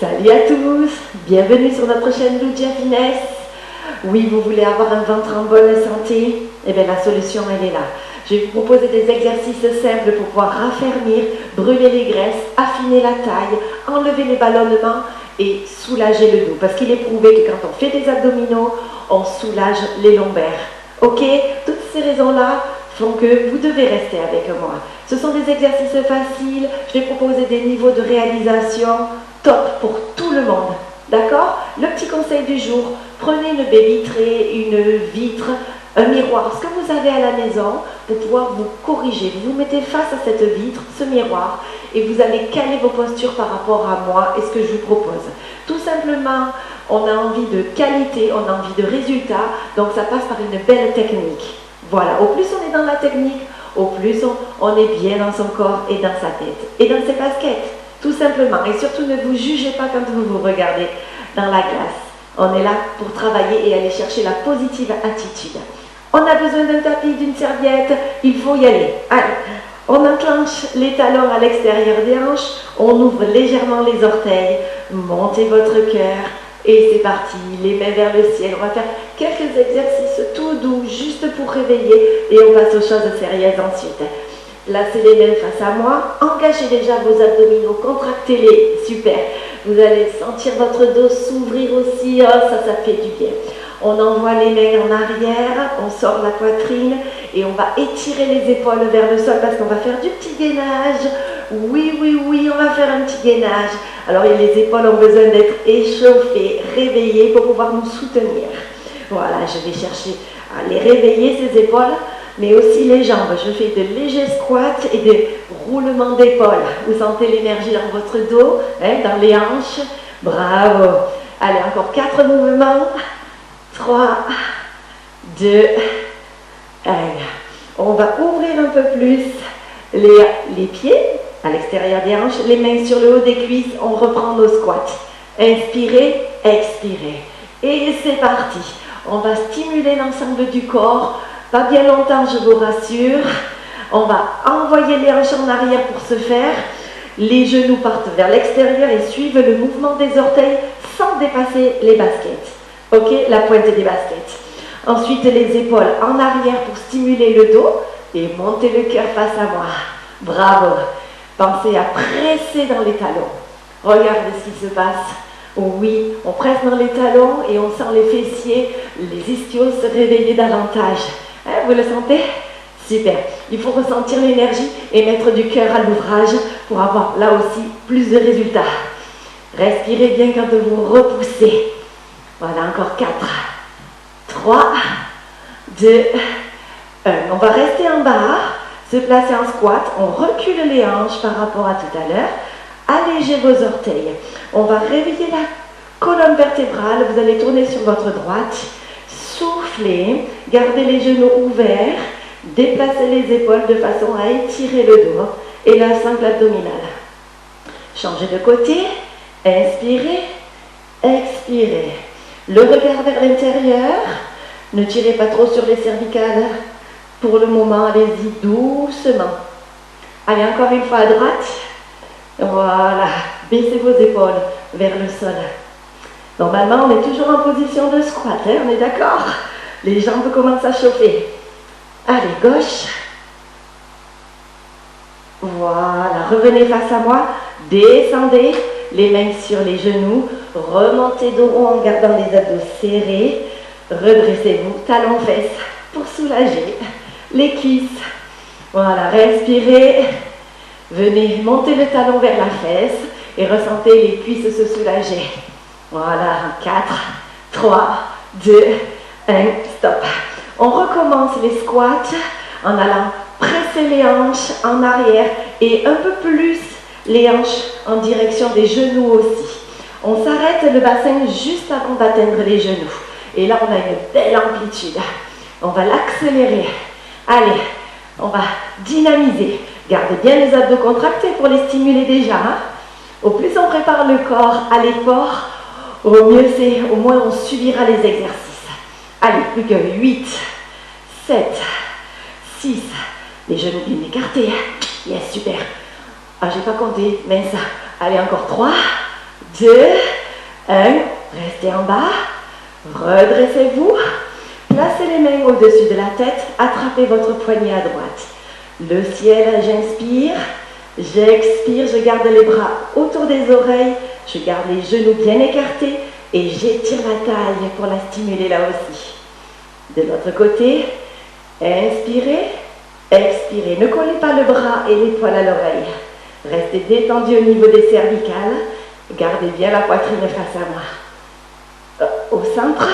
Salut à tous, bienvenue sur notre chaîne Ludia Fitness. Oui, vous voulez avoir un ventre en bonne santé? Eh bien la solution elle est là. Je vais vous proposer des exercices simples pour pouvoir raffermir, brûler les graisses, affiner la taille, enlever les ballonnements et soulager le dos. Parce qu'il est prouvé que quand on fait des abdominaux, on soulage les lombaires. Ok? Toutes ces raisons-là font que vous devez rester avec moi. Ce sont des exercices faciles, je vais proposer des niveaux de réalisation top pour tout le monde. D'accord? Le petit conseil du jour, prenez une baie vitrée, une vitre, un miroir, ce que vous avez à la maison pour pouvoir vous corriger. Vous vous mettez face à cette vitre, ce miroir, et vous allez caler vos postures par rapport à moi et ce que je vous propose. Tout simplement, on a envie de qualité, on a envie de résultat, donc ça passe par une belle technique. Voilà, au plus on est dans la technique, au plus on est bien dans son corps et dans sa tête et dans ses baskets, tout simplement. Et surtout, ne vous jugez pas quand vous vous regardez dans la glace. On est là pour travailler et aller chercher la positive attitude. On a besoin d'un tapis, d'une serviette, il faut y aller. Allez, on enclenche les talons à l'extérieur des hanches, on ouvre légèrement les orteils, montez votre cœur. Et c'est parti, les mains vers le ciel. On va faire quelques exercices tout doux, juste pour réveiller. Et on passe aux choses sérieuses ensuite. Placez les mains face à moi. Engagez déjà vos abdominaux, contractez-les. Super. Vous allez sentir votre dos s'ouvrir aussi. Oh, ça fait du bien. On envoie les mains en arrière, on sort la poitrine et on va étirer les épaules vers le sol parce qu'on va faire du petit gainage. Oui, on va faire un petit gainage. Alors les épaules ont besoin d'être échauffées, réveillées pour pouvoir nous soutenir. Voilà, je vais chercher à les réveiller, ces épaules, mais aussi les jambes. Je fais de légers squats et des roulements d'épaules. Vous sentez l'énergie dans votre dos, dans les hanches. Bravo. Allez, encore 4 mouvements. 3, 2, 1. On va ouvrir un peu plus les pieds à l'extérieur des hanches, les mains sur le haut des cuisses, on reprend nos squats. Inspirez, expirez. Et c'est parti. On va stimuler l'ensemble du corps, pas bien longtemps, je vous rassure. On va envoyer les hanches en arrière pour ce faire. Les genoux partent vers l'extérieur et suivent le mouvement des orteils sans dépasser les baskets. Ok, la pointe des baskets. Ensuite, les épaules en arrière pour stimuler le dos et monter le cœur face à moi. Bravo. Pensez à presser dans les talons. Regardez ce qui se passe. Oui, on presse dans les talons et on sent les fessiers, les ischios se réveiller davantage. Vous le sentez? Super. Il faut ressentir l'énergie et mettre du cœur à l'ouvrage pour avoir là aussi plus de résultats. Respirez bien quand vous repoussez. Voilà, encore 4, 3, 2, 1. On va rester en bas, se placer en squat. On recule les hanches par rapport à tout à l'heure. Allégez vos orteils. On va réveiller la colonne vertébrale. Vous allez tourner sur votre droite. Soufflez. Gardez les genoux ouverts. Déplacez les épaules de façon à étirer le dos et la sangle abdominale. Changez de côté. Inspirez. Expirez. Le regard vers l'intérieur, ne tirez pas trop sur les cervicales. Pour le moment, allez-y doucement. Allez, encore une fois à droite. Voilà, baissez vos épaules vers le sol. Normalement, on est toujours en position de squat, on est d'accord? Les jambes commencent à chauffer. Allez, gauche. Voilà, revenez face à moi, descendez. Les mains sur les genoux, remontez dos rond en gardant les abdos serrés, redressez-vous, talons fesses pour soulager les cuisses. Voilà, respirez, venez monter le talon vers la fesse et ressentez les cuisses se soulager. Voilà, 4, 3, 2, 1, stop. On recommence les squats en allant presser les hanches en arrière et un peu plus les hanches en direction des genoux aussi. On s'arrête le bassin juste avant d'atteindre les genoux. Et là, on a une belle amplitude. On va l'accélérer. Allez, on va dynamiser. Gardez bien les abdos contractés pour les stimuler déjà. Au plus on prépare le corps à l'effort, au mieux c'est, au moins on subira les exercices. Allez, plus que 8, 7, 6. Les genoux bien écartés. Yes, super. Ah, j'ai pas compté, mince. Allez, encore 3, 2, 1. Restez en bas. Redressez-vous. Placez les mains au-dessus de la tête. Attrapez votre poignet à droite. Le ciel, j'inspire. J'expire. Je garde les bras autour des oreilles. Je garde les genoux bien écartés. Et j'étire la taille pour la stimuler là aussi. De l'autre côté, inspirez. Expirez. Ne collez pas le bras et l'épaule à l'oreille. Restez détendu au niveau des cervicales. Gardez bien la poitrine face à moi. Au centre.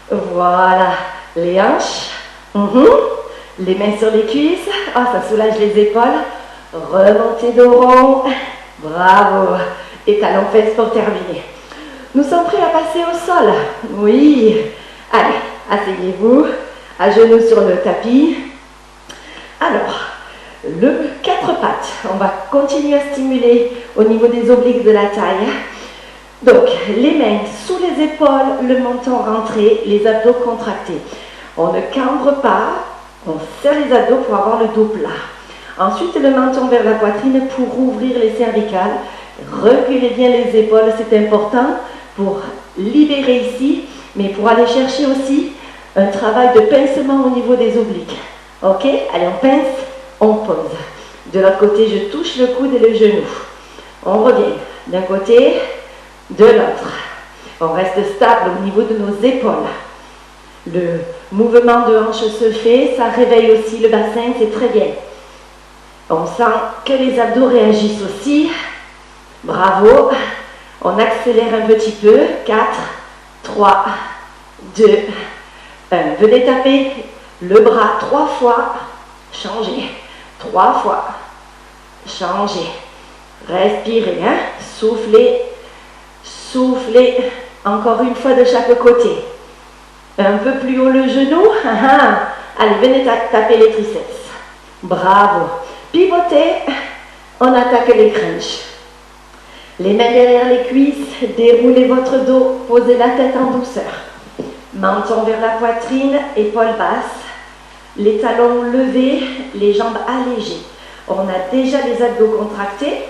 Voilà. Les hanches. Les mains sur les cuisses. Ah, ça soulage les épaules. Remontez dos rond. Bravo. Et talons fesses pour terminer. Nous sommes prêts à passer au sol. Oui. Allez, asseyez-vous. À genoux sur le tapis. Alors, le 4 pattes, on va continuer à stimuler au niveau des obliques de la taille. Donc, les mains sous les épaules, le menton rentré, les abdos contractés. On ne cambre pas, on serre les abdos pour avoir le dos plat. Ensuite, le menton vers la poitrine pour ouvrir les cervicales. Reculez bien les épaules, c'est important pour libérer ici, mais pour aller chercher aussi un travail de pincement au niveau des obliques. Ok, allez, on pince, on pose. De l'autre côté, je touche le coude et le genou. On revient d'un côté, de l'autre. On reste stable au niveau de nos épaules. Le mouvement de hanche se fait, ça réveille aussi le bassin, c'est très bien. On sent que les abdos réagissent aussi. Bravo. On accélère un petit peu. 4, 3, 2, 1. Venez taper le bras 3 fois, changez. 3 fois, changez. Respirez, hein? Soufflez, soufflez. Encore une fois de chaque côté. Un peu plus haut le genou. Allez, venez taper les triceps. Bravo. Pivotez. On attaque les crunchs. Les mains derrière les cuisses. Déroulez votre dos. Posez la tête en douceur. Menton vers la poitrine, épaules basses, les talons levés, les jambes allégées. On a déjà les abdos contractés,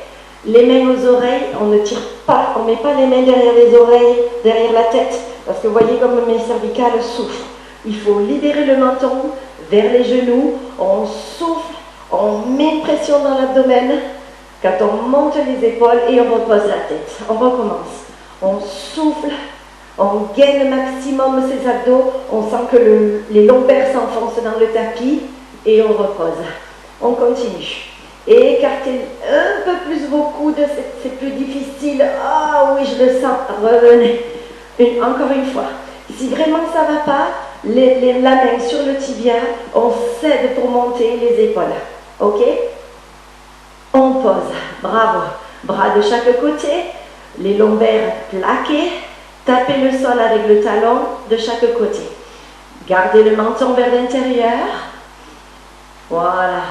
les mains aux oreilles, on ne tire pas, on ne met pas les mains derrière les oreilles, derrière la tête, parce que vous voyez comme mes cervicales souffrent. Il faut libérer le menton vers les genoux, on souffle, on met pression dans l'abdomen, quand on monte les épaules et on repose la tête. On recommence, on souffle. On gagne le maximum ses abdos, on sent que les lombaires s'enfoncent dans le tapis et on repose. On continue. Écartez un peu plus vos coudes, c'est plus difficile. Ah oui, je le sens. Revenez. Encore une fois. Si vraiment ça ne va pas, la main sur le tibia, on cède pour monter les épaules. Ok? On pose. Bravo. Bras de chaque côté, les lombaires plaqués. Tapez le sol avec le talon de chaque côté. Gardez le menton vers l'intérieur. Voilà.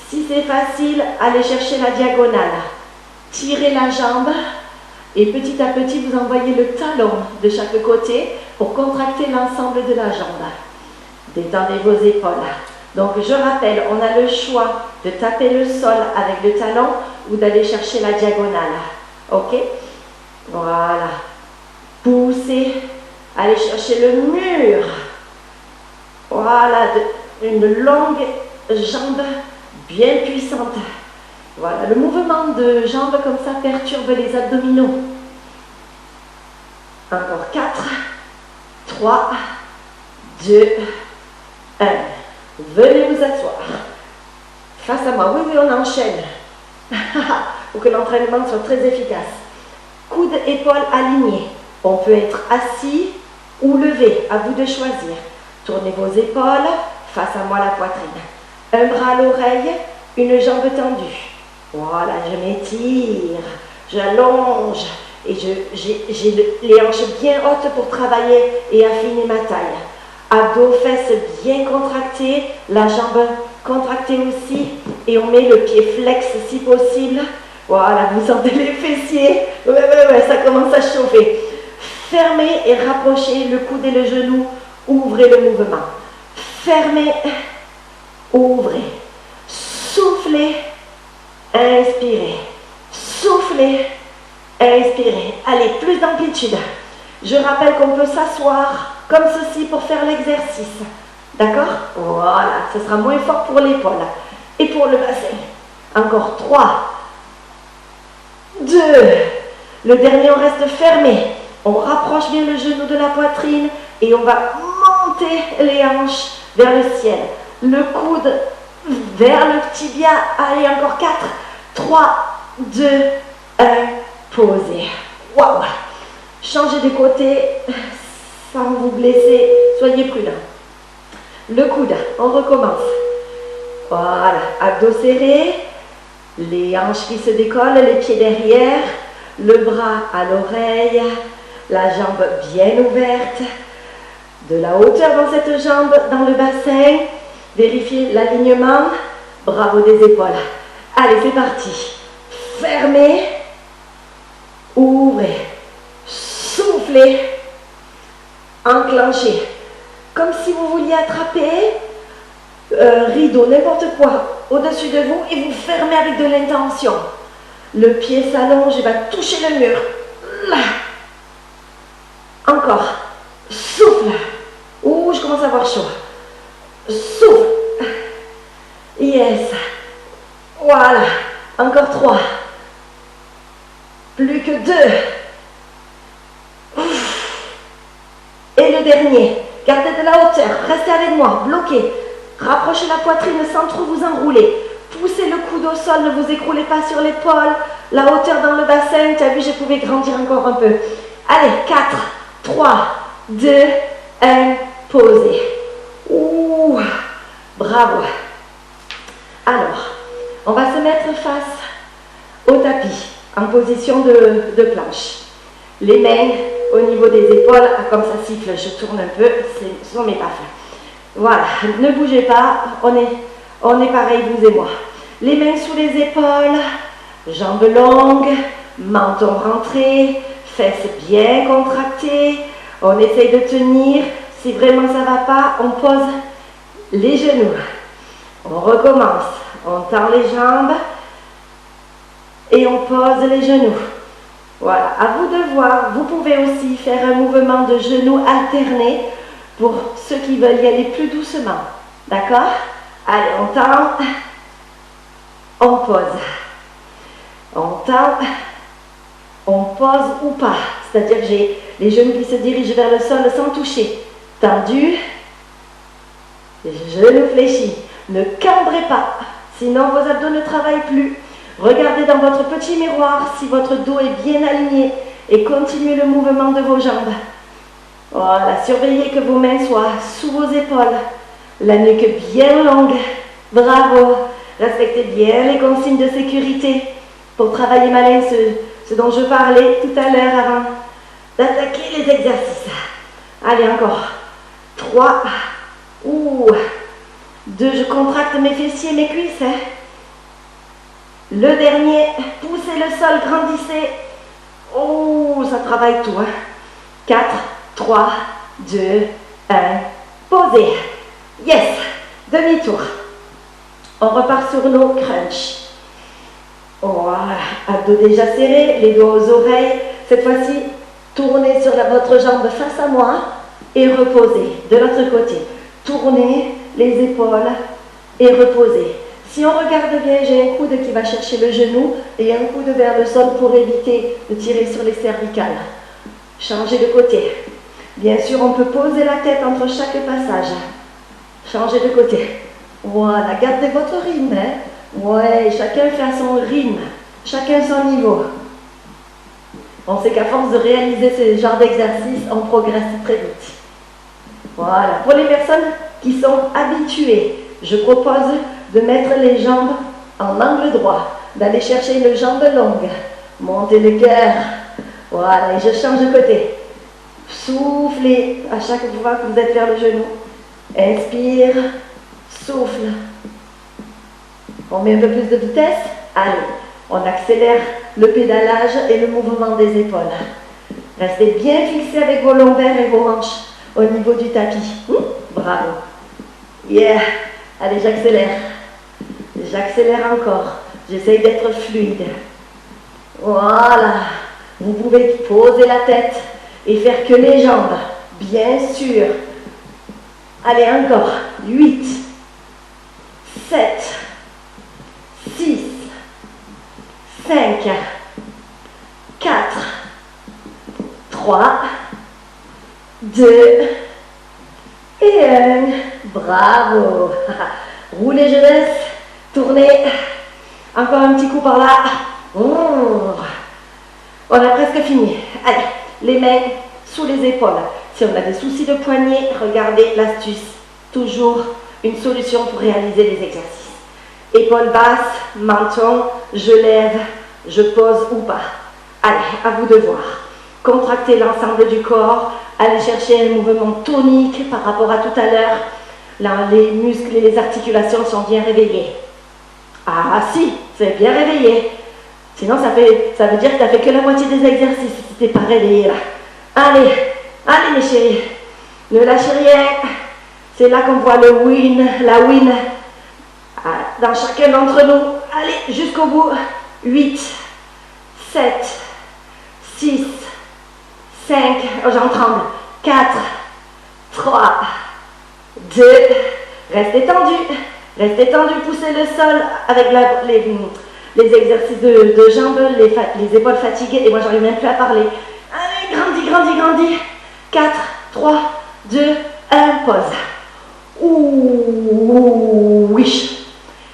Si c'est facile, allez chercher la diagonale. Tirez la jambe et petit à petit, vous envoyez le talon de chaque côté pour contracter l'ensemble de la jambe. Détendez vos épaules. Donc, je rappelle, on a le choix de taper le sol avec le talon ou d'aller chercher la diagonale. Ok? Voilà. Poussez, allez chercher le mur. Voilà, une longue jambe bien puissante. Voilà, le mouvement de jambes comme ça perturbe les abdominaux. Encore 4, 3, 2, 1. Venez vous asseoir. Face à moi. Oui, on enchaîne. Pour que l'entraînement soit très efficace. Coudes, épaules alignés. On peut être assis ou levé, à vous de choisir. Tournez vos épaules, face à moi la poitrine. Un bras à l'oreille, une jambe tendue. Voilà, je m'étire, j'allonge et j'ai les hanches bien hautes pour travailler et affiner ma taille. Abdos, fesses bien contractés, la jambe contractée aussi et on met le pied flex si possible. Voilà, vous sentez les fessiers, ouais, ça commence à chauffer. Fermez et rapprochez le coude et le genou. Ouvrez le mouvement. Fermez. Ouvrez. Soufflez. Inspirez. Soufflez. Expirez. Allez, plus d'amplitude. Je rappelle qu'on peut s'asseoir comme ceci pour faire l'exercice. D'accord? Voilà, ce sera moins fort pour l'épaule et pour le bassin. Encore 3, 2, le dernier, on reste fermé. On rapproche bien le genou de la poitrine et on va monter les hanches vers le ciel. Le coude vers le tibia. Allez, encore 4, 3, 2, 1, posez. Waouh! Changez de côté sans vous blesser. Soyez prudent. Le coude, on recommence. Voilà, abdos serrés, les hanches qui se décollent, les pieds derrière, le bras à l'oreille, la jambe bien ouverte, de la hauteur dans cette jambe, dans le bassin. Vérifiez l'alignement, bravo des épaules. Allez, c'est parti. Fermez, ouvrez, soufflez, enclenchez. Comme si vous vouliez attraper rideau, n'importe quoi, au-dessus de vous et vous fermez avec de l'intention. Le pied s'allonge et va toucher le mur. Là. Encore. Souffle. Ouh, je commence à avoir chaud. Souffle. Yes. Voilà. Encore 3. Plus que 2. Et le dernier. Gardez de la hauteur. Restez avec moi. Bloquez. Rapprochez la poitrine sans trop vous enrouler. Poussez le coude au sol, ne vous écroulez pas sur l'épaule. La hauteur dans le bassin, tu as vu, je pouvais grandir encore un peu. Allez, 4, 3, 2, 1, posez. Ouh, bravo. Alors, on va se mettre face au tapis, en position de planche. Les mains au niveau des épaules, comme ça siffle, je tourne un peu, ce sont mes baffes. Voilà, ne bougez pas, on est pareil, vous et moi. Les mains sous les épaules, jambes longues, menton rentré, fesses bien contractées. On essaye de tenir. Si vraiment ça ne va pas, on pose les genoux. On recommence. On tend les jambes et on pose les genoux. Voilà, à vous de voir. Vous pouvez aussi faire un mouvement de genoux alterné pour ceux qui veulent y aller plus doucement. D'accord? Allez, on tend, on pose. On tend, on pose ou pas. C'est-à-dire que j'ai les genoux qui se dirigent vers le sol sans toucher. Tendu, genoux fléchis. Ne cambrez pas, sinon vos abdos ne travaillent plus. Regardez dans votre petit miroir si votre dos est bien aligné et continuez le mouvement de vos jambes. Voilà, surveillez que vos mains soient sous vos épaules, la nuque bien longue. Bravo, respectez bien les consignes de sécurité pour travailler malin, ce dont je parlais tout à l'heure avant d'attaquer les exercices. Allez, encore. 3, 2, je contracte mes fessiers, mes cuisses. Le dernier, poussez le sol, grandissez. Oh, ça travaille tout. 4, 3, 2, 1, posez. Yes, demi-tour. On repart sur nos crunchs. Voilà, abdos déjà serrés, les doigts aux oreilles. Cette fois-ci, tournez sur votre jambe face à moi et reposez de l'autre côté. Tournez les épaules et reposez. Si on regarde bien, j'ai un coude qui va chercher le genou et un coude vers le sol pour éviter de tirer sur les cervicales. Changez de côté. Bien sûr, on peut poser la tête entre chaque passage. Changez de côté. Voilà, gardez votre rythme. Ouais, chacun fait à son rythme. Chacun son niveau. On sait qu'à force de réaliser ce genre d'exercice, on progresse très vite. Voilà. Pour les personnes qui sont habituées, je propose de mettre les jambes en angle droit, d'aller chercher une jambe longue, monter le cœur. Voilà, et je change de côté. Soufflez à chaque fois que vous êtes vers le genou. Inspire, souffle. On met un peu plus de vitesse. Allez, on accélère le pédalage et le mouvement des épaules. Restez bien fixés avec vos lombaires et vos hanches au niveau du tapis. Bravo. Yeah. Allez, j'accélère. J'accélère encore. J'essaye d'être fluide. Voilà. Vous pouvez poser la tête et faire que les jambes, bien sûr. Allez, encore. 8, 7, 6, 5, 4, 3, 2 et 1. Bravo. Roulez jeunesse, tournez. Encore un petit coup par là. On a presque fini. Allez, les mains sous les épaules. Si on a des soucis de poignet, regardez l'astuce. Toujours une solution pour réaliser les exercices. Épaules basses, menton, je lève, je pose ou pas. Allez, à vous de voir. Contractez l'ensemble du corps. Allez chercher un mouvement tonique par rapport à tout à l'heure. Là, les muscles et les articulations sont bien réveillés. Ah si, c'est bien réveillé. Sinon, ça veut dire que tu n'as fait que la moitié des exercices si tu n'es pas réveillé là. Allez, allez mes chéris. Ne lâchez rien. C'est là qu'on voit le win, la win. Dans chacun d'entre nous. Allez, jusqu'au bout. 8, 7, 6, 5, oh, j'en tremble. 4, 3, 2, restez tendu. Restez tendu, poussez le sol avec les exercices de jambes, les épaules fatiguées. Et moi, j'arrive même plus à parler. Allez, grandis, grandis, grandis. 4, 3, 2, 1, pause. Ouh, oui.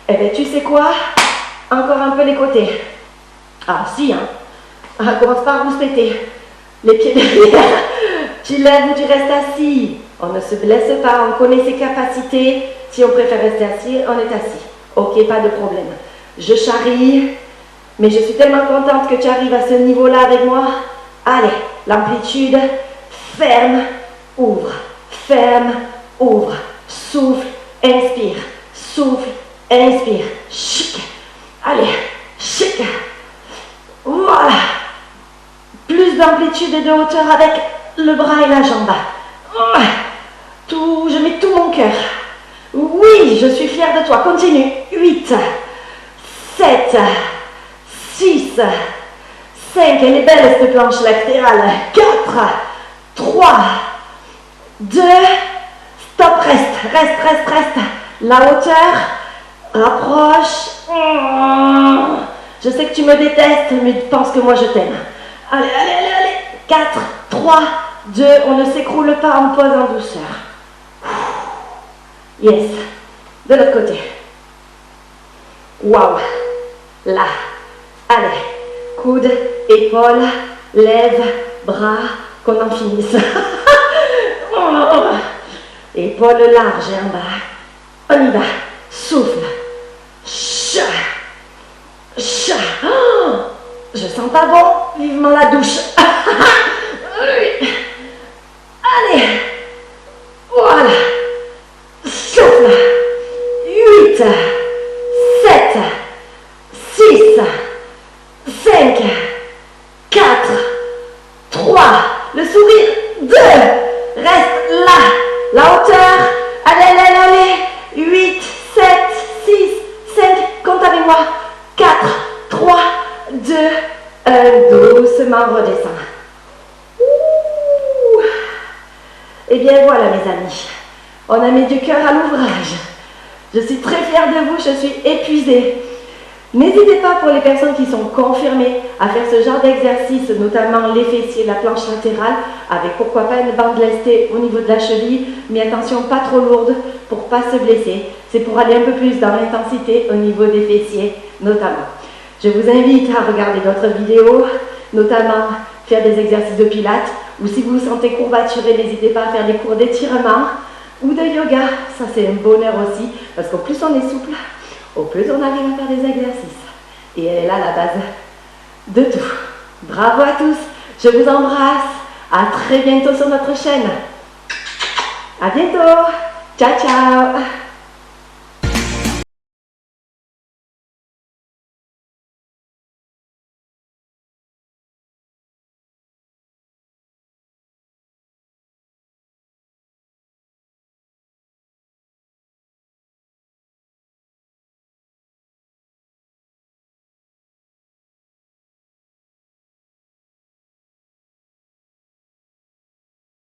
Eh bien, tu sais quoi? Encore un peu les côtés. Ah, si, hein. Commence par vous péter. Les pieds derrière. Tu lèves ou tu restes assis. On ne se blesse pas, on connaît ses capacités. Si on préfère rester assis, on est assis. Ok, pas de problème. Je charrie, mais je suis tellement contente que tu arrives à ce niveau-là avec moi. Allez, l'amplitude, ferme, ouvre, souffle, inspire, chic. Allez, chic. Voilà. Plus d'amplitude et de hauteur avec le bras et la jambe. Je mets tout mon cœur. Oui, je suis fière de toi. Continue. 8, 7, 6, 5. Elle est belle cette planche latérale. 4, 3, 2. Stop, reste. La hauteur. Rapproche. Je sais que tu me détestes, mais pense que moi je t'aime. Allez. 4, 3, 2. On ne s'écroule pas, on pose en douceur. Yes. De l'autre côté. Waouh. Là. Allez. Coude, épaule, lève, bras, qu'on en finisse. Épaule large et en bas. On y va. Souffle. Cha. Oh, je sens pas bon. Vivement la douche. Allez. Voilà. Souffle. 8, 7, 6, 5, 4, 3, le sourire, 2, reste là, la hauteur, allez, 8, 7, 6, 5, compte avec moi, 4, 3, 2, 1, doucement redescend. Et bien voilà mes amis, on a mis du cœur à l'ouvrage. Je suis très fière de vous, je suis épuisée. N'hésitez pas pour les personnes qui sont confirmées à faire ce genre d'exercice, notamment les fessiers, la planche latérale, avec pourquoi pas une bande lestée au niveau de la cheville, mais attention, pas trop lourde pour ne pas se blesser. C'est pour aller un peu plus dans l'intensité au niveau des fessiers, notamment. Je vous invite à regarder d'autres vidéos, notamment faire des exercices de pilates, ou si vous vous sentez courbaturé, n'hésitez pas à faire des cours d'étirement ou de yoga. Ça, c'est un bonheur aussi, parce qu'au plus on est souple, au plus on arrive à faire des exercices. Et elle est là la base de tout. Bravo à tous, je vous embrasse. À très bientôt sur notre chaîne. À bientôt. Ciao, ciao.